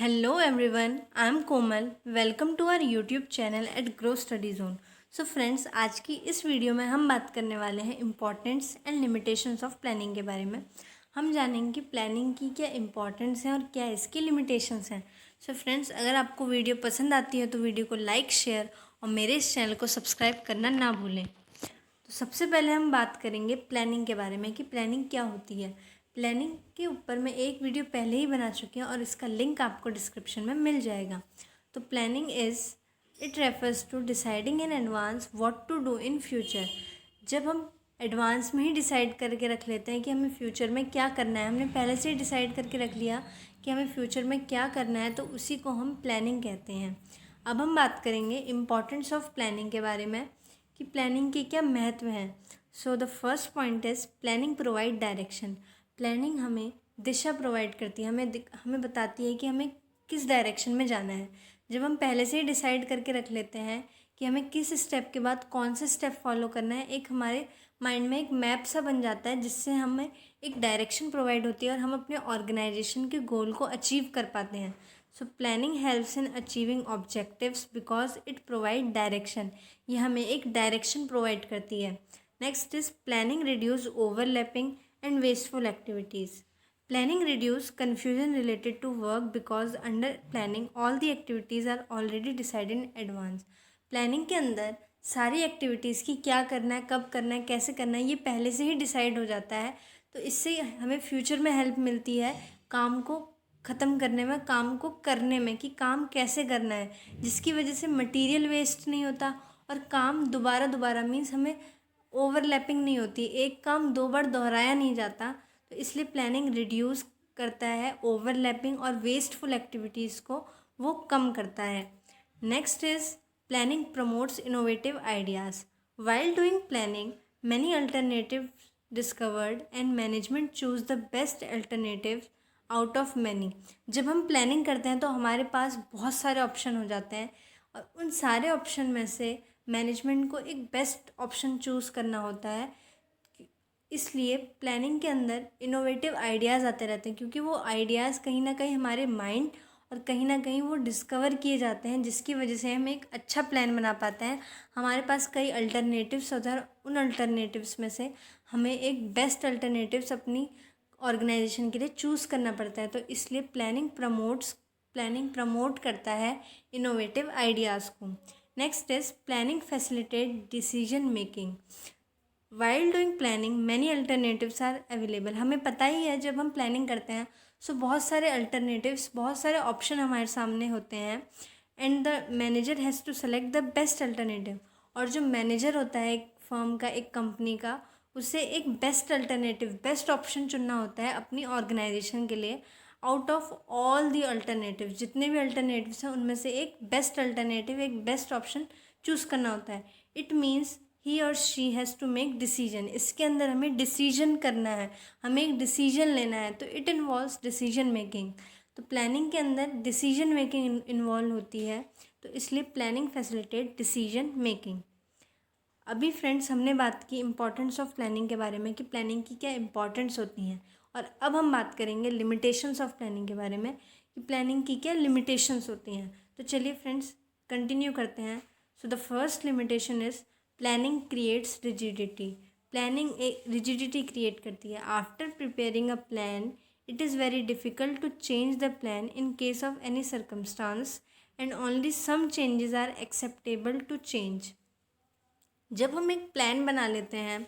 Hello everyone, I am Komal. Welcome to our YouTube channel at Grow Study Zone. So friends, आज की इस video में हम बात करने वाले हैं importance and limitations of planning के बारे में। हम जानेंगे कि प्लानिंग की क्या इम्पॉर्टेंस है और क्या इसकी लिमिटेशंस हैं। सो फ्रेंड्स, अगर आपको वीडियो पसंद आती है तो वीडियो को लाइक, शेयर और मेरे इस चैनल को सब्सक्राइब करना ना भूलें। तो सबसे पहले हम बात करेंगे प्लानिंग के बारे में कि प्लानिंग क्या होती है। प्लानिंग के ऊपर मैं एक वीडियो पहले ही बना चुकी हूँ और इसका लिंक आपको डिस्क्रिप्शन में मिल जाएगा। तो planning it refers to deciding in advance what to do in future. जब हम एडवांस में ही डिसाइड करके रख लेते हैं कि हमें फ्यूचर में क्या करना है, हमने पहले से ही डिसाइड करके रख लिया कि हमें फ्यूचर में क्या करना है, तो उसी को हम प्लानिंग कहते हैं। अब हम बात करेंगे इम्पॉर्टेंस ऑफ प्लानिंग के बारे में कि प्लानिंग के क्या महत्व हैं। So the first point is planning provide direction. Planning हमें दिशा प्रोवाइड करती है, हमें बताती है कि हमें किस डायरेक्शन में जाना है। जब हम पहले से ही डिसाइड करके रख लेते हैं कि हमें किस स्टेप के बाद कौन से स्टेप फॉलो करना है, एक हमारे माइंड में एक मैप सा बन जाता है जिससे हमें एक डायरेक्शन प्रोवाइड होती है और हम अपने ऑर्गेनाइजेशन के गोल को अचीव कर पाते हैं। So planning helps in achieving objectives because it provide direction. ये हमें एक डायरेक्शन प्रोवाइड करती है। Next is planning reduce overlapping and wasteful activities. Planning reduce confusion related to work because under planning all the activities are already decided in advance. Planning के अंदर सारी activities की क्या करना है, कब करना है, कैसे करना है, ये पहले से ही डिसाइड हो जाता है। तो इससे हमें फ्यूचर में हेल्प मिलती है काम को ख़त्म करने में, काम को करने में, कि काम कैसे करना है, जिसकी वजह से मटेरियल वेस्ट नहीं होता और काम दोबारा दोबारा मीन्स हमें ओवरलैपिंग नहीं होती, एक काम दो बार दोहराया नहीं जाता। तो इसलिए प्लानिंग रिड्यूस करता है ओवरलैपिंग और वेस्टफुल एक्टिविटीज़ को वो कम करता है। Next is planning promotes innovative ideas. While doing planning many alternative discovered and management choose the best alternative out of many. जब हम प्लानिंग करते हैं तो हमारे पास बहुत सारे ऑप्शन हो जाते हैं और उन सारे ऑप्शन में से मैनेजमेंट को एक बेस्ट ऑप्शन चूज़ करना होता है। इसलिए प्लानिंग के अंदर इनोवेटिव आइडियाज़ आते रहते हैं, क्योंकि वो आइडियाज़ कहीं ना कहीं हमारे माइंड और कहीं ना कहीं वो डिस्कवर किए जाते हैं, जिसकी वजह से हम एक अच्छा प्लान बना पाते हैं। हमारे पास कई अल्टरनेटिव्स होते हैं और उन अल्टरनेटिव्स में से हमें एक बेस्ट अल्टरनेटिव्स अपनी ऑर्गेनाइजेशन के लिए चूज़ करना पड़ता है। तो इसलिए प्लानिंग प्रमोट करता है इनोवेटिव आइडियाज़ को। Next is planning facilitate decision making. While doing planning many alternatives are available. हमें पता ही है जब हम प्लानिंग करते हैं सो बहुत सारे अल्टरनेटिव्स, बहुत सारे ऑप्शन हमारे सामने होते हैं and the manager has to select the best alternative. और जो मैनेजर होता है एक फर्म का, एक कंपनी का, उसे एक बेस्ट अल्टरनेटिव, बेस्ट ऑप्शन चुनना होता है अपनी ऑर्गेनाइजेशन के लिए। Out of all the alternative, जितने भी अल्टरनेटिव्स हैं उनमें से एक बेस्ट अल्टरनेटिव, एक बेस्ट ऑप्शन चूज़ करना होता है। It means he or she has to make decision. इसके अंदर हमें डिसीजन करना है, हमें एक डिसीजन लेना है, तो इट इन्वॉल्व्स डिसीजन मेकिंग। तो प्लानिंग के अंदर डिसीजन मेकिंग इन्वॉल्व होती है, तो इसलिए प्लानिंग फैसिलिटेट डिसीजन मेकिंग। अभी फ्रेंड्स हमने बात की इम्पॉर्टेंस ऑफ प्लानिंग के बारे में कि प्लानिंग की क्या इम्पॉर्टेंस होती हैं, और अब हम बात करेंगे लिमिटेशंस ऑफ प्लानिंग के बारे में कि प्लानिंग की क्या लिमिटेशंस होती हैं। तो चलिए फ्रेंड्स कंटिन्यू करते हैं। So the first limitation is planning creates rigidity. Planning एक रिजिडिटी क्रिएट करती है। After preparing a plan it is very difficult to change the plan in case of any circumstance and only some changes are acceptable to change. जब हम एक plan बना लेते हैं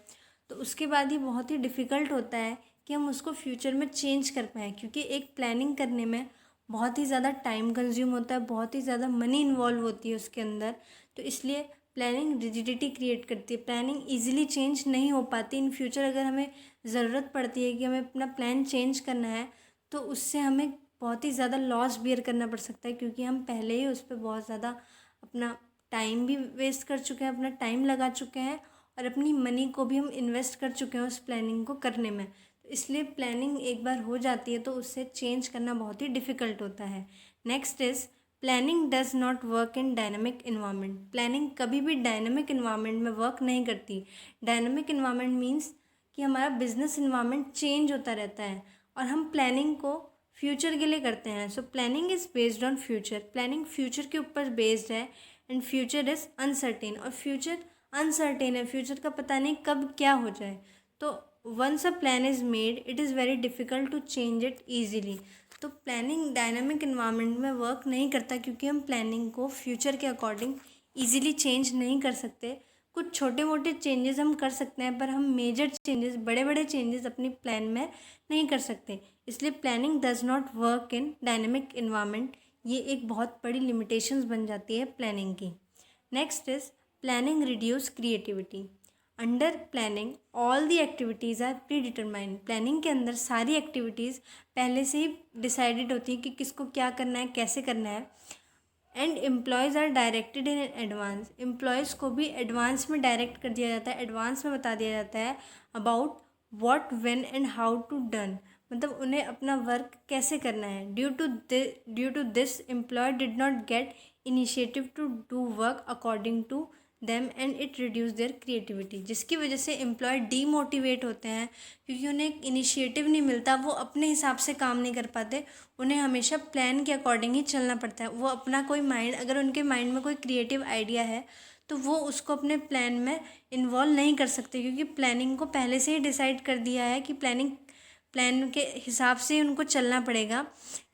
तो उसके बाद ही बहुत ही डिफ़िकल्ट होता है कि हम उसको फ्यूचर में चेंज कर पाएँ, क्योंकि एक प्लानिंग करने में बहुत ही ज़्यादा टाइम कंज्यूम होता है, बहुत ही ज़्यादा मनी इन्वॉल्व होती है उसके अंदर। तो इसलिए प्लानिंग रिजिडिटी क्रिएट करती है, प्लानिंग ईजिली चेंज नहीं हो पाती। इन फ्यूचर अगर हमें ज़रूरत पड़ती है कि हमें अपना प्लान चेंज करना है तो उससे हमें बहुत ही ज़्यादा लॉस बियर करना पड़ सकता है, क्योंकि हम पहले ही उस पर बहुत ज़्यादा अपना टाइम भी वेस्ट कर चुके हैं, अपना टाइम लगा चुके हैं और अपनी मनी को भी हम इन्वेस्ट कर चुके हैं उस प्लानिंग को करने में। तो इसलिए प्लानिंग एक बार हो जाती है तो उससे चेंज करना बहुत ही डिफ़िकल्ट होता है। Next is planning does not work in dynamic environment. Planning कभी भी डायनामिक इन्वायरमेंट में वर्क नहीं करती। डायनामिक इन्वायरमेंट मीन्स कि हमारा बिजनेस इन्वायरमेंट चेंज होता रहता है और हम प्लानिंग को फ्यूचर के लिए करते हैं। So planning is based on future, planning future के ऊपर बेस्ड है। एंड फ्यूचर इज़ अनसर्टेन, और फ्यूचर अनसर्टेन है, फ्यूचर का पता नहीं कब क्या हो जाए। तो once a plan is made it is very difficult to change it easily. तो प्लानिंग डायनामिक इन्वायरमेंट में वर्क नहीं करता, क्योंकि हम प्लानिंग को फ्यूचर के अकॉर्डिंग ईजिली चेंज नहीं कर सकते। कुछ छोटे मोटे चेंजेस हम कर सकते हैं, पर हम मेजर चेंजेस, बड़े बड़े चेंजेस अपनी प्लान में नहीं कर सकते। इसलिए planning does not work in dynamic environment. ये एक बहुत बड़ी लिमिटेशंस बन जाती है प्लानिंग की। Next is planning reduce creativity. Under planning all the activities are predetermined. Planning के अंदर सारी एक्टिविटीज़ पहले से ही डिसाइडेड होती है कि किसको क्या करना है, कैसे करना है। And employees are directed in advance. Employees को भी एडवांस में डायरेक्ट कर दिया जाता है, एडवांस में बता दिया जाता है about what, when and how to done. मतलब उन्हें अपना वर्क कैसे करना है। Due to this employee did not get initiative to do work according to them and it reduce their creativity. जिसकी वजह से एम्प्लॉय डीमोटिवेट होते हैं, क्योंकि उन्हें एक इनिशिएटिव नहीं मिलता, वो अपने हिसाब से काम नहीं कर पाते। उन्हें हमेशा प्लान के अकॉर्डिंग ही चलना पड़ता है। वो अपना कोई माइंड, अगर उनके माइंड में कोई क्रिएटिव आइडिया है तो वो उसको अपने प्लान में इन्वॉल्व नहीं कर सकते, क्योंकि प्लानिंग को पहले से ही डिसाइड कर दिया है कि प्लान के हिसाब से उनको चलना पड़ेगा।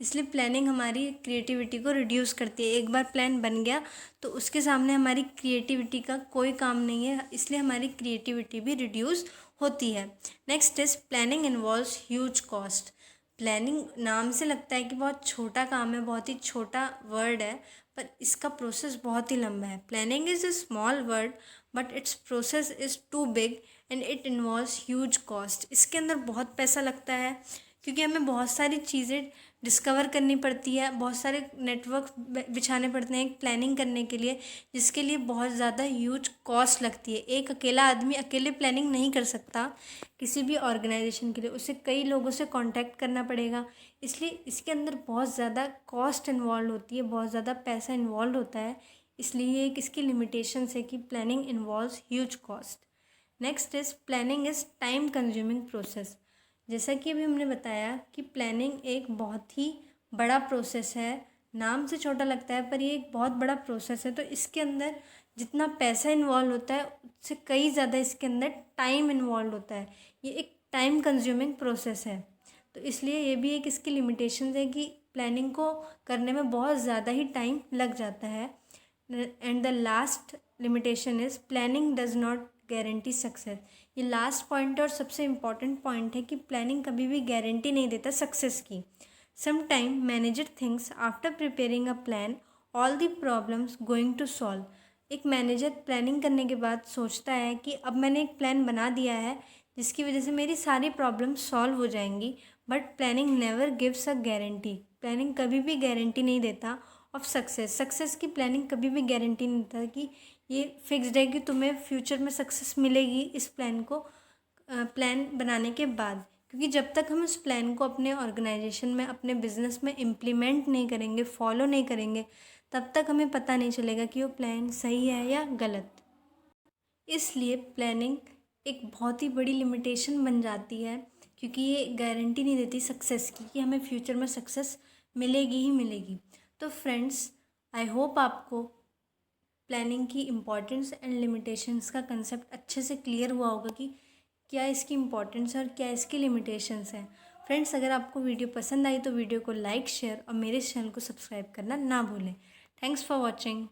इसलिए प्लानिंग हमारी क्रिएटिविटी को रिड्यूस करती है। एक बार प्लान बन गया तो उसके सामने हमारी क्रिएटिविटी का कोई काम नहीं है, इसलिए हमारी क्रिएटिविटी भी रिड्यूस होती है। Next is planning involves huge cost. Planning नाम से लगता है कि बहुत छोटा काम है, बहुत ही छोटा वर्ड है, पर इसका प्रोसेस बहुत ही लंबा है। Planning is a small word but it's process is too big and it involves huge cost. इसके अंदर बहुत पैसा लगता है, क्योंकि हमें बहुत सारी चीज़ें डिस्कवर करनी पड़ती है, बहुत सारे नेटवर्क बिछाने पड़ते हैं एक प्लानिंग करने के लिए, जिसके लिए बहुत ज़्यादा ह्यूज कॉस्ट लगती है। एक अकेला आदमी अकेले प्लानिंग नहीं कर सकता किसी भी ऑर्गेनाइजेशन के लिए, उसे कई लोगों से कांटेक्ट करना पड़ेगा। इसलिए इसके अंदर बहुत ज़्यादा कॉस्ट इन्वॉल्व होती है, बहुत ज़्यादा पैसा इन्वॉल्व होता है। इसलिए एक इसकी लिमिटेशंस है कि planning involves huge cost. Next is planning is time consuming process. जैसा कि अभी हमने बताया कि प्लानिंग एक बहुत ही बड़ा प्रोसेस है, नाम से छोटा लगता है पर ये एक बहुत बड़ा प्रोसेस है। तो इसके अंदर जितना पैसा इन्वॉल्व होता है उससे कई ज़्यादा इसके अंदर टाइम इन्वॉल्व होता है। ये एक टाइम कंज्यूमिंग प्रोसेस है, तो इसलिए ये भी एक इसकी लिमिटेशन है कि प्लानिंग को करने में बहुत ज़्यादा ही टाइम लग जाता है। And the last limitation is planning does not guarantee success. ये लास्ट पॉइंट और सबसे इम्पॉर्टेंट पॉइंट है कि प्लानिंग कभी भी गारंटी नहीं देता सक्सेस की। Sometime manager thinks after preparing a plan all the problems going to solve. एक मैनेजर प्लानिंग करने के बाद सोचता है कि अब मैंने एक प्लान बना दिया है जिसकी वजह से मेरी सारी प्रॉब्लम सॉल्व हो जाएंगी, but planning never gives a guarantee. Planning कभी भी गारंटी नहीं देता ऑफ सक्सेस की प्लानिंग कभी भी गारंटी नहीं देता कि ये फिक्स्ड है कि तुम्हें फ्यूचर में सक्सेस मिलेगी इस प्लान बनाने के बाद। क्योंकि जब तक हम इस प्लान को अपने ऑर्गेनाइजेशन में, अपने बिजनेस में इम्प्लीमेंट नहीं करेंगे, फॉलो नहीं करेंगे, तब तक हमें पता नहीं चलेगा कि वो प्लान सही है या गलत। इसलिए प्लानिंग एक बहुत ही बड़ी लिमिटेशन बन जाती है, क्योंकि ये गारंटी नहीं देती सक्सेस की कि हमें फ्यूचर में सक्सेस मिलेगी ही मिलेगी। तो फ्रेंड्स, आई होप आपको प्लानिंग की इम्पॉर्टेंस एंड लिमिटेशंस का कंसेप्ट अच्छे से क्लियर हुआ होगा कि क्या इसकी इम्पॉर्टेंस है और क्या इसकी लिमिटेशंस हैं। फ्रेंड्स, अगर आपको वीडियो पसंद आई तो वीडियो को लाइक, शेयर और मेरे चैनल को सब्सक्राइब करना ना भूलें। Thanks for watching.